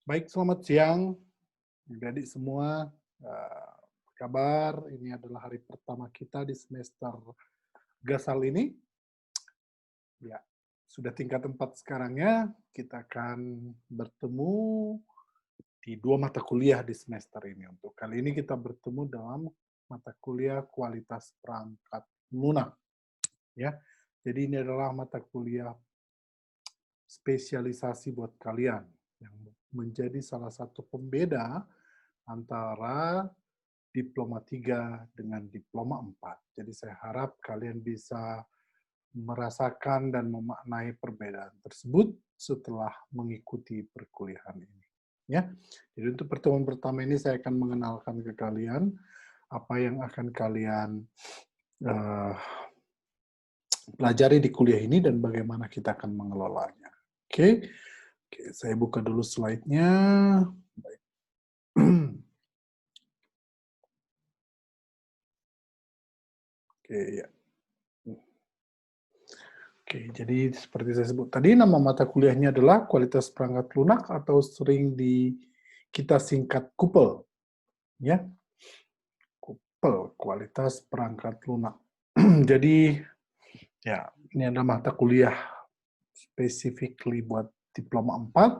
Baik, selamat siang, adik-adik semua. Apa kabar? Ini adalah hari pertama kita di semester Gasal ini. Ya, sudah tingkat 4 sekarangnya. Kita akan bertemu di 2 mata kuliah di semester ini. Untuk kali ini kita bertemu dalam mata kuliah kualitas perangkat lunak. Ya, jadi ini adalah mata kuliah spesialisasi buat kalian yang menjadi salah satu pembeda antara diploma 3 dengan diploma 4. Jadi saya harap kalian bisa merasakan dan memaknai perbedaan tersebut setelah mengikuti perkuliahan ini. Ya, jadi untuk pertemuan pertama ini saya akan mengenalkan ke kalian apa yang akan kalian uh, pelajari di kuliah ini dan bagaimana kita akan mengelolanya. Oke, saya buka dulu slide-nya. Baik. Oke, ya. Oke, jadi seperti saya sebut tadi, nama mata kuliahnya adalah Kualitas Perangkat Lunak atau sering kita singkat KUPEL. Ya, KUPEL, Kualitas Perangkat Lunak. Jadi, ya, ini adalah mata kuliah specifically buat diploma 4,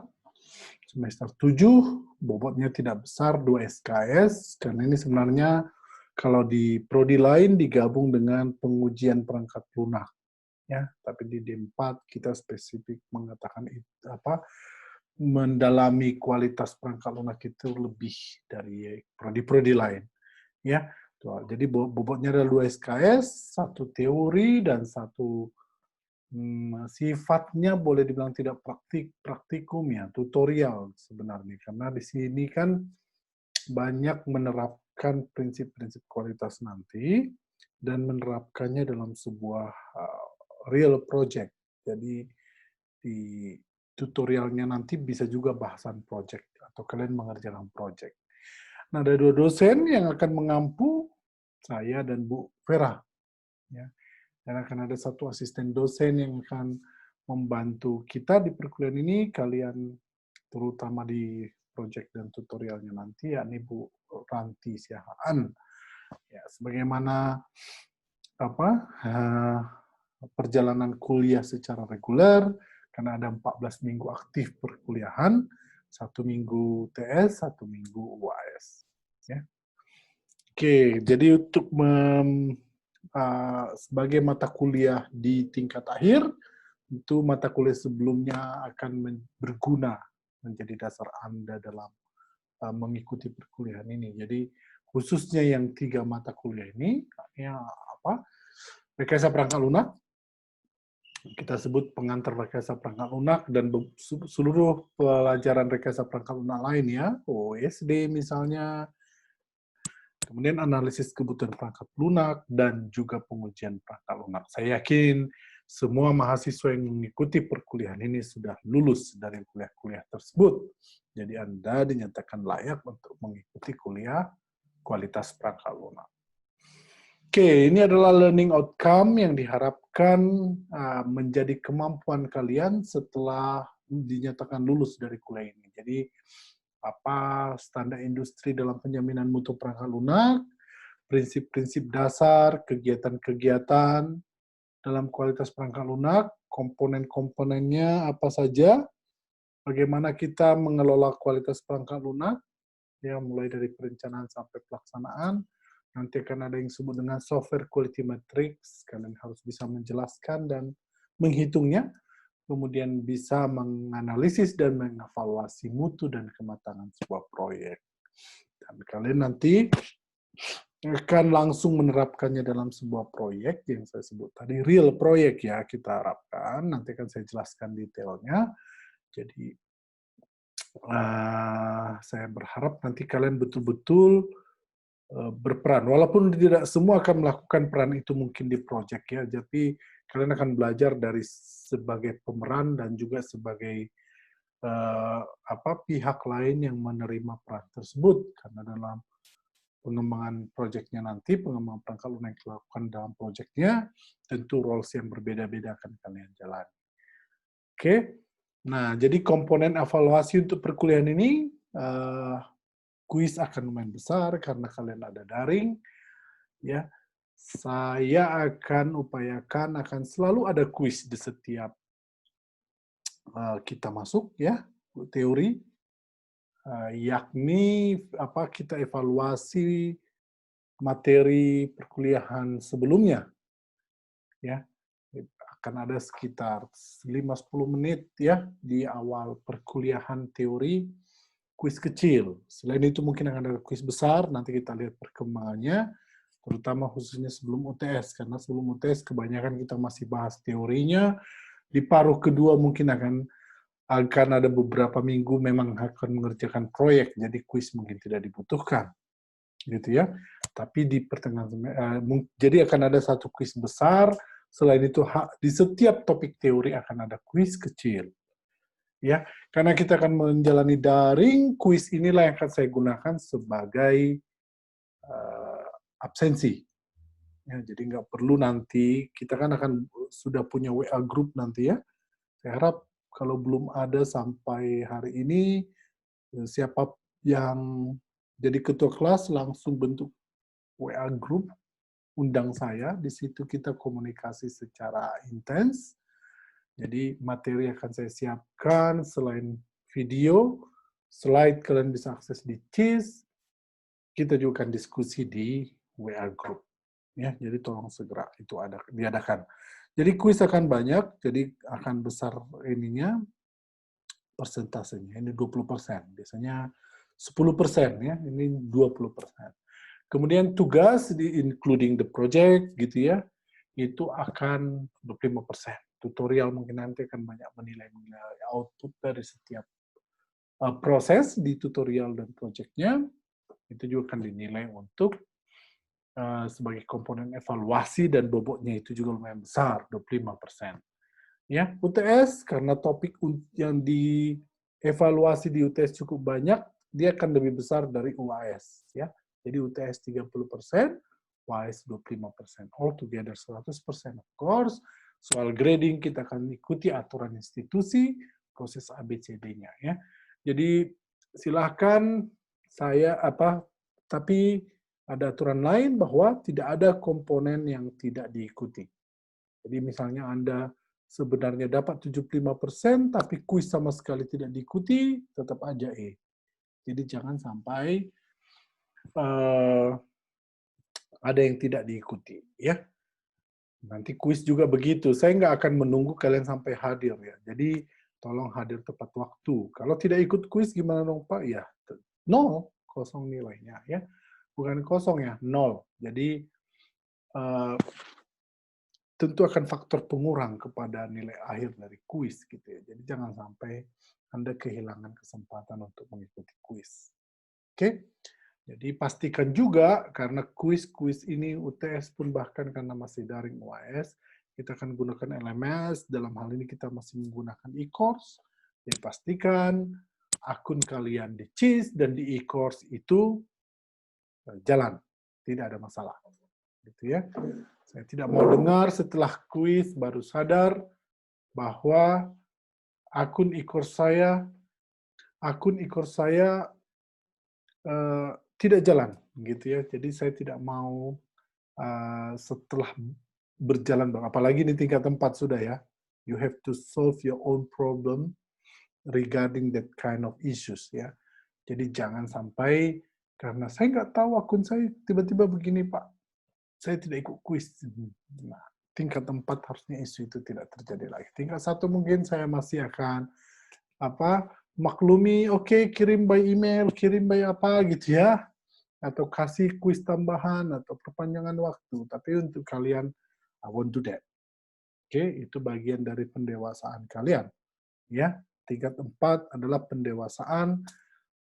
semester 7, bobotnya tidak besar, 2 SKS, karena ini sebenarnya kalau di prodi lain digabung dengan pengujian perangkat lunak. Ya, tapi di D4 kita spesifik mengatakan mendalami kualitas perangkat lunak itu lebih dari prodi-prodi lain. Ya, jadi bobotnya ada 2 SKS, 1 teori dan 1 sifatnya boleh dibilang tidak praktikum ya, tutorial sebenarnya. Karena di sini kan banyak menerapkan prinsip-prinsip kualitas nanti dan menerapkannya dalam sebuah real project. Jadi di tutorialnya nanti bisa juga bahasan project atau kalian mengerjakan project. Nah, ada 2 dosen yang akan mengampu, saya dan Bu Vera. Ya. Dan akan ada 1 asisten dosen yang akan membantu kita di perkuliahan ini, kalian terutama di project dan tutorialnya nanti, yakni Bu Ranti Siahaan. Ya, sebagaimana perjalanan kuliah secara reguler, karena ada 14 minggu aktif perkuliahan, 1 minggu TS, 1 minggu UAS. Ya. Oke, jadi untuk sebagai mata kuliah di tingkat akhir, itu mata kuliah sebelumnya akan berguna menjadi dasar Anda dalam mengikuti perkuliahan ini. Jadi khususnya yang 3 mata kuliah ini, ya rekayasa perangkat lunak, kita sebut pengantar rekayasa perangkat lunak dan seluruh pelajaran rekayasa perangkat lunak lain ya, OSD misalnya, kemudian analisis kebutuhan perangkat lunak, dan juga pengujian perangkat lunak. Saya yakin semua mahasiswa yang mengikuti perkuliahan ini sudah lulus dari kuliah-kuliah tersebut. Jadi Anda dinyatakan layak untuk mengikuti kuliah kualitas perangkat lunak. Oke, ini adalah learning outcome yang diharapkan menjadi kemampuan kalian setelah dinyatakan lulus dari kuliah ini. Jadi, apa standar industri dalam penjaminan mutu perangkat lunak, prinsip-prinsip dasar, kegiatan-kegiatan dalam kualitas perangkat lunak, komponen-komponennya apa saja, bagaimana kita mengelola kualitas perangkat lunak, ya mulai dari perencanaan sampai pelaksanaan. Nanti akan ada yang disebut dengan software quality matrix, kalian harus bisa menjelaskan dan menghitungnya, kemudian bisa menganalisis dan mengevaluasi mutu dan kematangan sebuah proyek. Dan kalian nanti akan langsung menerapkannya dalam sebuah proyek yang saya sebut tadi, real proyek ya kita harapkan, nanti akan saya jelaskan detailnya. Jadi saya berharap nanti kalian betul-betul berperan. Walaupun tidak semua akan melakukan peran itu mungkin di proyek ya, tapi kalian akan belajar dari sebagai pemeran dan juga sebagai pihak lain yang menerima peran tersebut. Karena dalam pengembangan proyeknya nanti, pengembangan perangkat lunak yang dilakukan dalam proyeknya, tentu roles yang berbeda-beda akan kalian jalani. Oke, Nah, jadi komponen evaluasi untuk perkuliahan ini, kuis akan lumayan besar karena kalian ada daring, ya. Saya akan upayakan akan selalu ada kuis di setiap kita masuk, ya, teori, yakni apa kita evaluasi materi perkuliahan sebelumnya, ya. Akan ada sekitar 5-10 menit ya di awal perkuliahan teori, kuis kecil. Selain itu mungkin akan ada kuis besar, nanti kita lihat perkembangannya, terutama khususnya sebelum UTS, karena sebelum UTS kebanyakan kita masih bahas teorinya. Di paruh kedua mungkin akan ada beberapa minggu memang akan mengerjakan proyek, jadi kuis mungkin tidak dibutuhkan, gitu ya. Tapi di pertengahan, jadi akan ada satu kuis besar. Selain itu di setiap topik teori akan ada kuis kecil, ya. Karena kita akan menjalani daring, kuis inilah yang akan saya gunakan sebagai absensi. Ya, jadi nggak perlu nanti kita kan akan sudah punya WA group nanti ya. Saya harap kalau belum ada sampai hari ini, siapa yang jadi ketua kelas langsung bentuk WA group, undang saya, di situ kita komunikasi secara intens. Jadi materi akan saya siapkan selain video, slide kalian bisa akses di CIS, kita juga akan diskusi di WA group. Ya, jadi tolong segera itu diadakan. Jadi kuis akan banyak, jadi akan besar ininya, persentasenya. Ini 20%, biasanya 10% ya, ini 20%. Kemudian tugas including the project gitu ya, itu akan 25%. Tutorial mungkin nanti akan banyak menilai output dari setiap proses di tutorial dan projectnya, itu juga akan dinilai untuk sebagai komponen evaluasi dan bobotnya itu juga lumayan besar, 25%. Ya, UTS karena topik yang dievaluasi di UTS cukup banyak, dia akan lebih besar dari UAS ya. Jadi UTS 30%, UAS 25%. All together 100%. Of course, soal grading kita akan ikuti aturan institusi, proses ABCD-nya ya. Jadi silahkan tapi ada aturan lain bahwa tidak ada komponen yang tidak diikuti. Jadi misalnya Anda sebenarnya dapat 75%, tapi kuis sama sekali tidak diikuti, tetap aja E. Jadi jangan sampai ada yang tidak diikuti, ya. Nanti kuis juga begitu. Saya nggak akan menunggu kalian sampai hadir ya. Jadi tolong hadir tepat waktu. Kalau tidak ikut kuis gimana dong Pak? Ya, 0, kosong nilainya ya. Bukan kosong ya, 0. Jadi tentu akan faktor pengurang kepada nilai akhir dari kuis gitu ya. Jadi jangan sampai Anda kehilangan kesempatan untuk mengikuti kuis. Oke? Jadi pastikan juga karena kuis-kuis ini UTS pun bahkan karena masih daring UAS, kita akan gunakan LMS, dalam hal ini kita masih menggunakan e-course. Jadi pastikan akun kalian di CIS dan di e-course itu jalan, tidak ada masalah. Gitu ya. Saya tidak mau dengar setelah kuis baru sadar bahwa akun e-course saya tidak jalan, gitu ya. Jadi saya tidak mau setelah berjalan, apalagi di tingkat 4 sudah ya. You have to solve your own problem regarding that kind of issues ya. Jadi jangan sampai karena saya nggak tahu akun saya tiba-tiba begini Pak, saya tidak ikut kuis. Nah, tingkat 4 harusnya isu itu tidak terjadi lagi. Tingkat 1 mungkin saya masih akan maklumi, oke, kirim by email, kirim by apa gitu ya, atau kasih kuis tambahan atau perpanjangan waktu. Tapi untuk kalian, I won't do that. Oke, itu bagian dari pendewasaan kalian. Ya, tingkat 4 adalah pendewasaan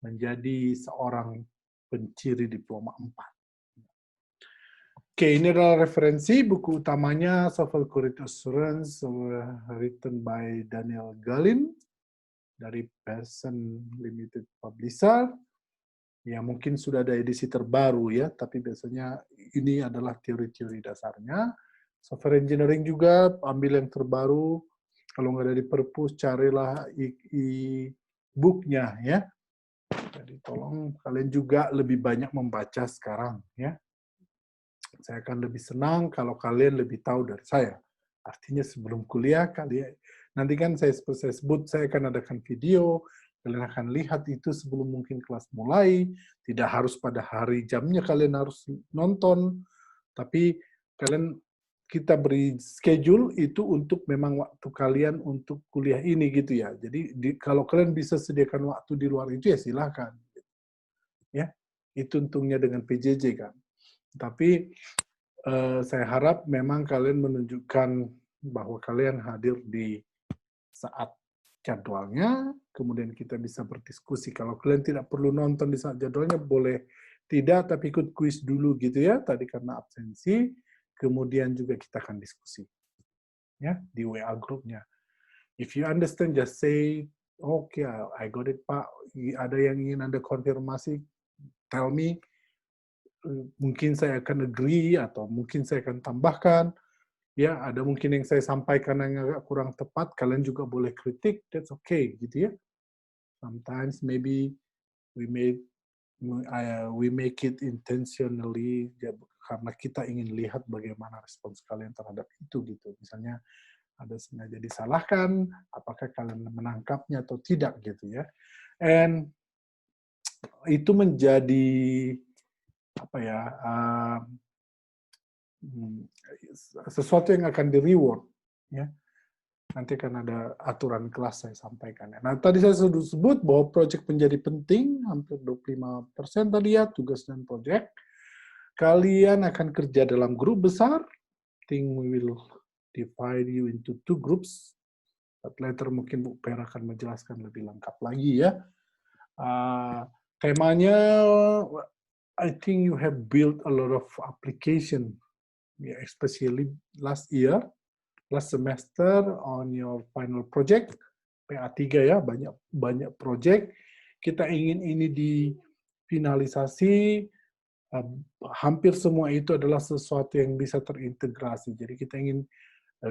menjadi seorang penciri diploma 4. Oke, ini adalah referensi buku utamanya Software Quality Assurance written by Daniel Galin dari Pearson Limited Publisher. Ya, mungkin sudah ada edisi terbaru ya, tapi biasanya ini adalah teori-teori dasarnya. Software Engineering juga ambil yang terbaru. Kalau nggak ada di perpus, carilah e-book-nya ya. Jadi tolong kalian juga lebih banyak membaca sekarang ya. Saya akan lebih senang kalau kalian lebih tahu dari saya. Artinya sebelum kuliah kalian nanti kan saya sebut saya akan adakan video, kalian akan lihat itu sebelum mungkin kelas mulai. Tidak harus pada hari jamnya kalian harus nonton, tapi kalian kita beri schedule itu untuk memang waktu kalian untuk kuliah ini gitu ya. Jadi kalau kalian bisa sediakan waktu di luar itu ya silakan. Ya, itu untungnya dengan PJJ kan. Tapi saya harap memang kalian menunjukkan bahwa kalian hadir di saat jadwalnya, kemudian kita bisa berdiskusi. Kalau kalian tidak perlu nonton di saat jadwalnya, boleh tidak, tapi ikut kuis dulu gitu ya, tadi karena absensi, kemudian juga kita akan diskusi ya di WA grupnya. If you understand, just say, okay, I got it Pak, ada yang ingin Anda konfirmasi, tell me, mungkin saya akan agree, atau mungkin saya akan tambahkan, ya ada mungkin yang saya sampaikan yang agak kurang tepat, kalian juga boleh kritik, that's okay gitu ya. Sometimes maybe we make it intentionally karena kita ingin lihat bagaimana respons kalian terhadap itu gitu. Misalnya ada sengaja disalahkan, apakah kalian menangkapnya atau tidak gitu ya. And itu menjadi apa ya? Sesuatu yang akan di-reward ya. Nanti akan ada aturan kelas saya sampaikan. Nah, tadi saya sudah sebut bahwa proyek menjadi penting, hampir 25% tadi ya, tugas dan proyek. Kalian akan kerja dalam grup besar. Think we will divide you into 2 groups. But later mungkin Bu Per akan menjelaskan lebih lengkap lagi ya. Temanya, I think you have built a lot of application, especially last semester on your final project, PA3 ya, banyak project. Kita ingin ini difinalisasi, hampir semua itu adalah sesuatu yang bisa terintegrasi. Jadi kita ingin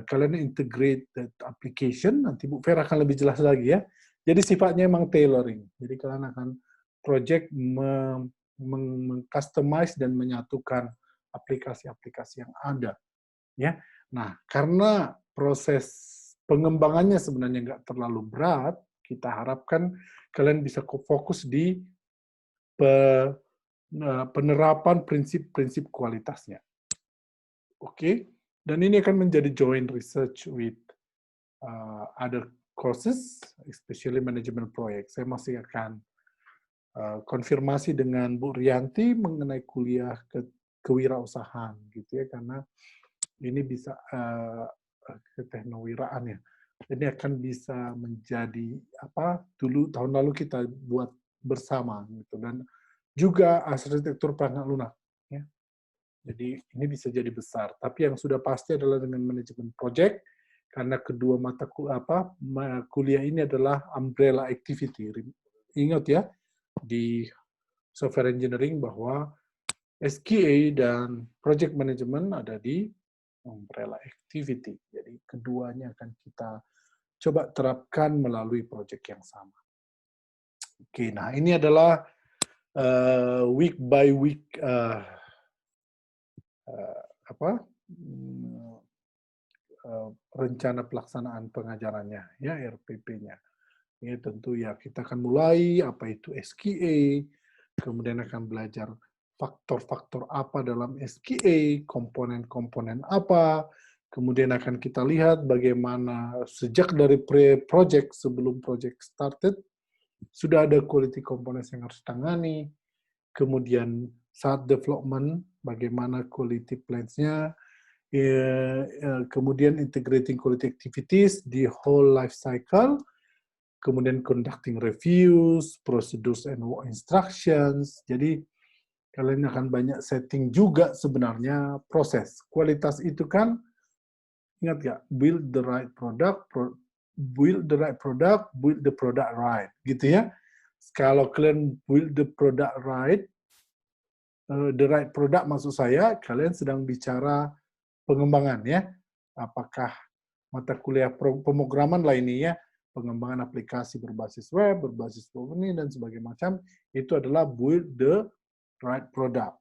kalian integrate that application, nanti Bu Fer akan lebih jelas lagi ya. Jadi sifatnya memang tailoring. Jadi kalian akan project meng-customize dan menyatukan aplikasi-aplikasi yang ada. Ya, nah karena proses pengembangannya sebenarnya nggak terlalu berat, kita harapkan kalian bisa fokus di penerapan prinsip-prinsip kualitasnya. Oke, dan ini akan menjadi joint research with other courses, especially management project. Saya masih akan konfirmasi dengan Bu Rianti mengenai kuliah kewirausahaan, gitu ya, karena ini bisa keteknowiraan ya. Ini akan bisa menjadi apa dulu tahun lalu kita buat bersama gitu, dan juga arsitektur perangkat lunak ya. Jadi ini bisa jadi besar, tapi yang sudah pasti adalah dengan manajemen project, karena kedua mata kuliah ini adalah umbrella activity. Ingat ya di software engineering bahwa SQA dan project management ada di umbrella activity. Jadi keduanya akan kita coba terapkan melalui proyek yang sama. Oke, nah ini adalah week by week rencana pelaksanaan pengajarannya, ya RPP-nya. Ini tentu ya kita akan mulai apa itu SQA, kemudian akan belajar faktor-faktor apa dalam SQA, komponen-komponen apa, kemudian akan kita lihat bagaimana sejak dari pre-project sebelum project started, sudah ada quality components yang harus ditangani, kemudian saat development, bagaimana quality plans-nya, kemudian integrating quality activities di whole life cycle, kemudian conducting reviews, procedures and work instructions. Jadi kalian akan banyak setting juga sebenarnya proses. Kualitas itu kan, ingat nggak, build the right product, build the product right, gitu ya. Kalau kalian build the product right, the right product maksud saya, kalian sedang bicara pengembangan ya. Apakah mata kuliah pemrograman lah ini ya, pengembangan aplikasi berbasis web, berbasis ini dan sebagainya macam, itu adalah build the right product.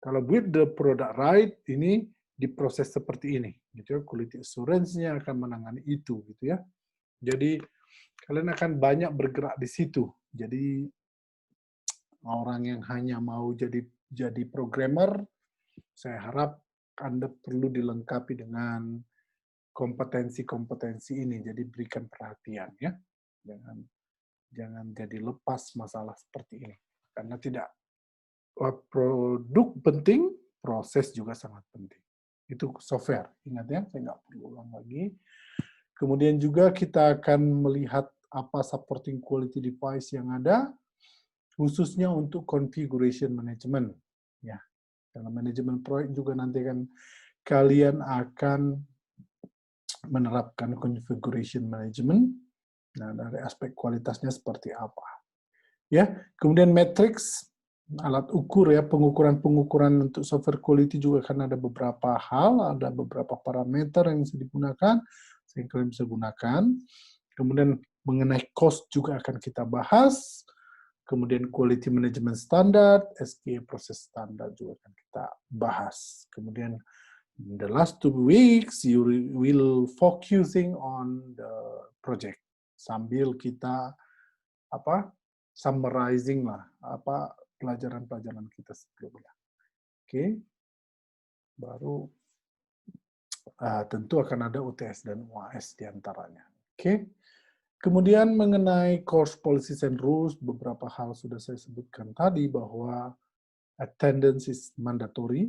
Kalau build the product right, ini diproses seperti ini, gitu ya. Quality assurance-nya akan menangani itu, gitu ya. Jadi kalian akan banyak bergerak di situ. Jadi orang yang hanya mau jadi programmer, saya harap Anda perlu dilengkapi dengan kompetensi-kompetensi ini. Jadi berikan perhatian ya. Jangan jadi lepas masalah seperti ini. Karena tidak produk penting, proses juga sangat penting. Itu software. Ingat ya, saya nggak perlu ulang lagi. Kemudian juga kita akan melihat apa supporting quality device yang ada, khususnya untuk configuration management. Ya, dalam manajemen proyek juga nanti kan kalian akan menerapkan configuration management. Nah, dari aspek kualitasnya seperti apa. Ya, kemudian matrix, alat ukur ya, pengukuran untuk software quality juga kan ada beberapa hal, ada beberapa parameter yang bisa digunakan, sehingga kalian bisa gunakan. Kemudian mengenai cost juga akan kita bahas. Kemudian quality management standard, SQA proses standar juga akan kita bahas. Kemudian the last 2 weeks you will focusing on the project sambil kita summarizing lah pelajaran-pelajaran kita sebelumnya. Oke. Baru tentu akan ada UTS dan UAS diantaranya. Oke. Kemudian mengenai course policies and rules, beberapa hal sudah saya sebutkan tadi bahwa attendance is mandatory.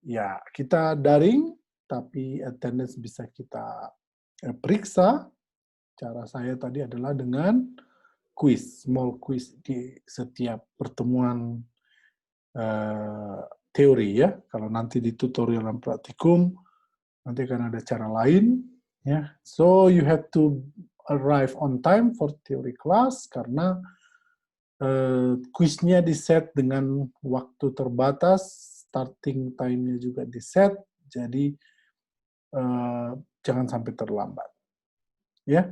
Ya, kita daring, tapi attendance bisa kita periksa. Cara saya tadi adalah dengan quiz, small quiz di setiap pertemuan teori ya. Kalau nanti di tutorial dan praktikum, nanti akan ada cara lain. Ya, so you have to arrive on time for theory class karena kuisnya di-set dengan waktu terbatas, starting time-nya juga di-set, jadi jangan sampai terlambat. Ya.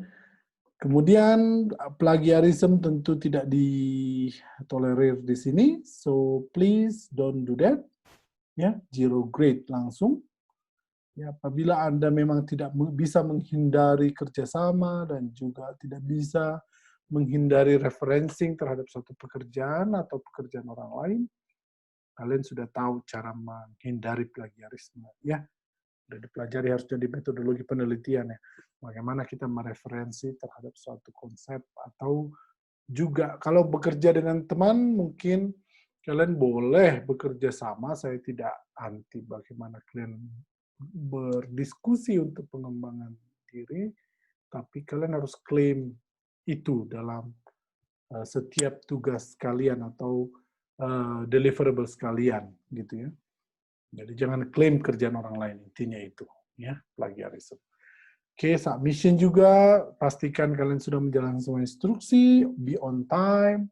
Kemudian plagiarism tentu tidak ditolerir di sini, so please don't do that. Ya, 0 grade langsung. Ya, apabila Anda memang tidak bisa menghindari kerjasama dan juga tidak bisa menghindari referencing terhadap suatu pekerjaan atau pekerjaan orang lain, kalian sudah tahu cara menghindari plagiarisme. Ya, sudah dipelajari harus jadi metodologi penelitian ya. Bagaimana kita mereferensi terhadap suatu konsep atau juga kalau bekerja dengan teman mungkin kalian boleh bekerja sama, saya tidak anti bagaimana kalian berdiskusi untuk pengembangan diri, tapi kalian harus klaim itu dalam setiap tugas kalian atau deliverables kalian, gitu ya. Jadi jangan klaim kerjaan orang lain, intinya itu, ya, plagiarism. Oke, submission juga, pastikan kalian sudah menjalankan semua instruksi, be on time,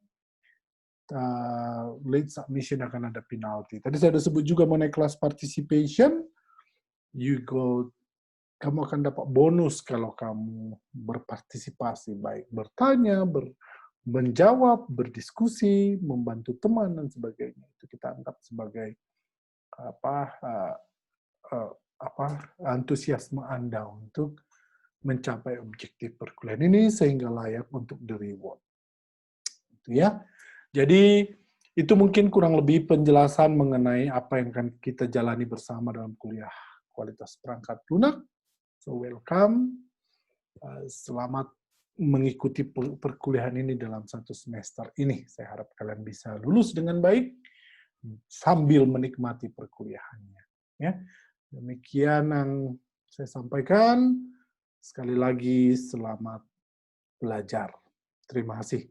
late submission akan ada penalti. Tadi saya sudah sebut juga mengenai class participation, kamu akan dapat bonus kalau kamu berpartisipasi, baik bertanya, menjawab, berdiskusi, membantu teman dan sebagainya. Itu kita anggap sebagai antusiasme Anda untuk mencapai objektif perkuliahan ini sehingga layak untuk di-reward. Itu ya. Jadi itu mungkin kurang lebih penjelasan mengenai apa yang akan kita jalani bersama dalam kuliah kualitas perangkat lunak. So welcome, selamat mengikuti perkuliahan ini dalam 1 semester ini. Saya harap kalian bisa lulus dengan baik sambil menikmati perkuliahannya. Ya, demikian yang saya sampaikan. Sekali lagi selamat belajar. Terima kasih.